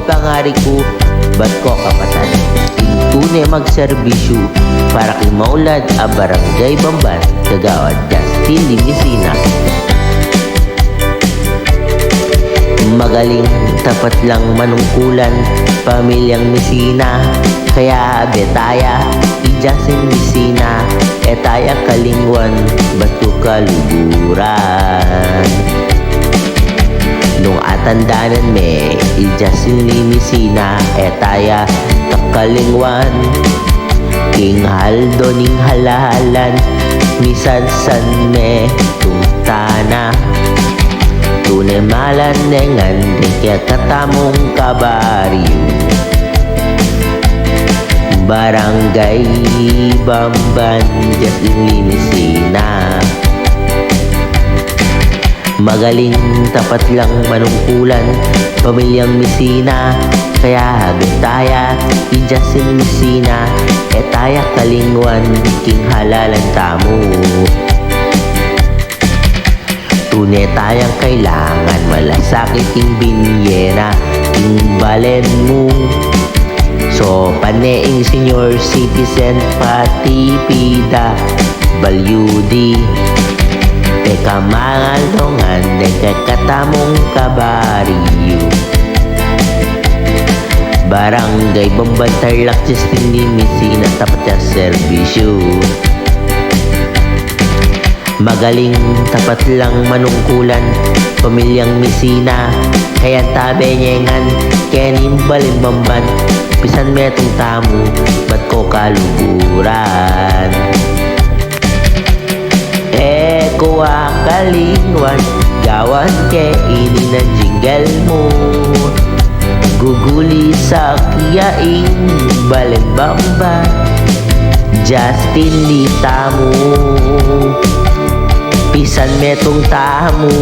pangari ko, ba't ko kapatan? Tunay magserbisyo para kay maulad a barangay Bamban, Kagawad Justin Limesina. Magaling, tapat lang manungkulan, pamilyang Mesina. Kaya betaya, i-Justin Limesina, etaya kalingwan, bato kaluburan. Nung atandanan me, i-Justin Limesina, etaya kakalingwan. King haldo ning halahalan, misan san me tungtana. Tunay malanengan, di kaya katamong kabaryo. Barangay Bamban, Justin Limesina. Magaling, tapat lang manungkulan, pamilyang Mesina. Kaya betaya, i-Justin Limesina, etaya kalingwan, king halalan tamo. Tunay tayang kailangan, malasakit king binyena, king balen mo. So paneing senior citizen, pati pida balyudi. Teka mangalongan, deka katamong kabaryo. Barangay Bamban, Tarlac, Justin Limesina, tapat sa serbisyo. Magaling, tapat lang manungkulan, pamilyang Mesina. Kaya tabi nyengan, kenim balin Bamban, pisan metong tamu, ba't ko kaluburan? Kuha kalingwan, gawan ke ini ng jingle mo. Guguli sa kiyaing balin Bamban, Justin Litamo, pisan metong tamo.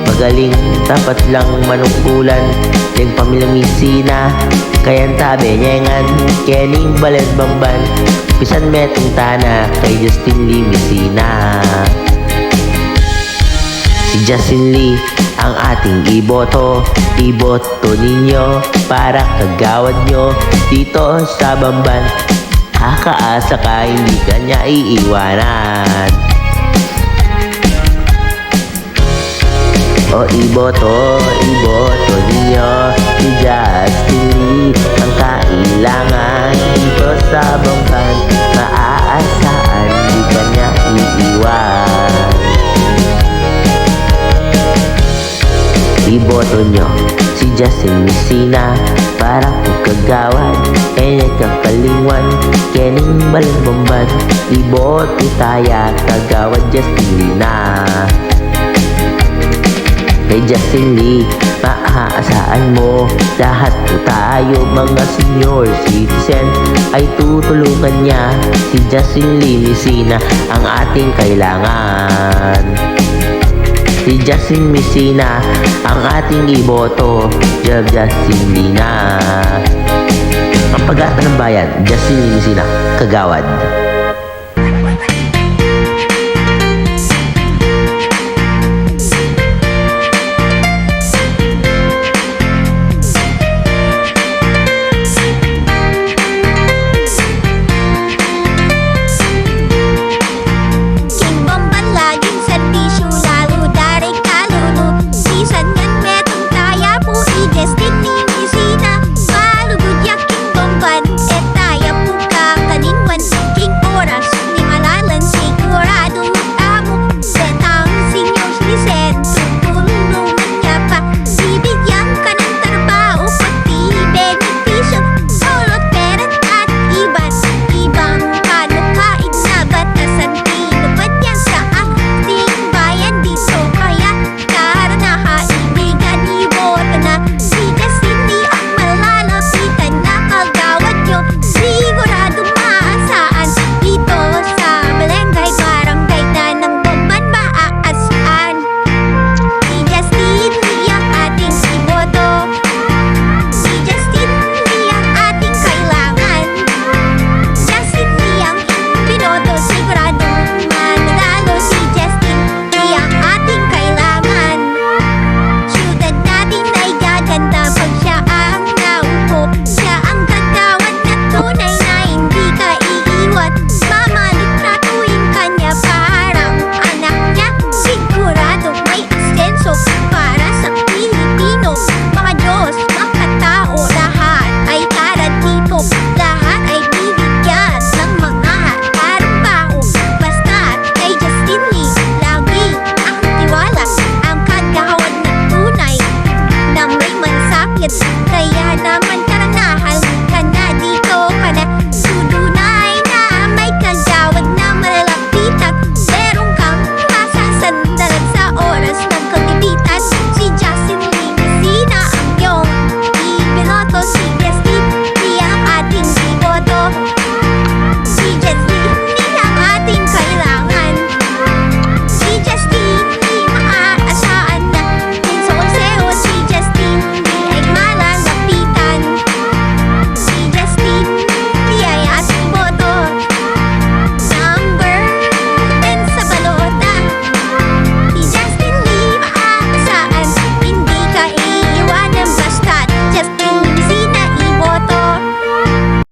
Magaling, tapat lang manungkulan, yung pamilyang Mesina. Kayan tabi nyengan, kening balin Bamban, pisan metong tana kay Justin Limesina. Si Justin Lee ang ating iboto, iboto ninyo para kagawad nyo dito sa Bamban. Kakaasa ka, hindi ka niya iiwanan. O iboto ninyo si Justin Lee, ang kailangan dito sa Bamban. Maaasahan, di ka niya iiwan. Iboto nyo si Justin Limesina para kung kagawad, kakalingwan, kening balin Bamban. Iboto taya, kagawad Justin Lina. Kay Justin Lee, maaasahan mo, lahat po tayo mga senior citizen ay tutulungan niya. Si Justin Limesina ang ating kailangan. Si Justin Limesina ang ating iboto, Justin Lina. Ang pag-asa ng bayan, Justin Limesina, kagawad.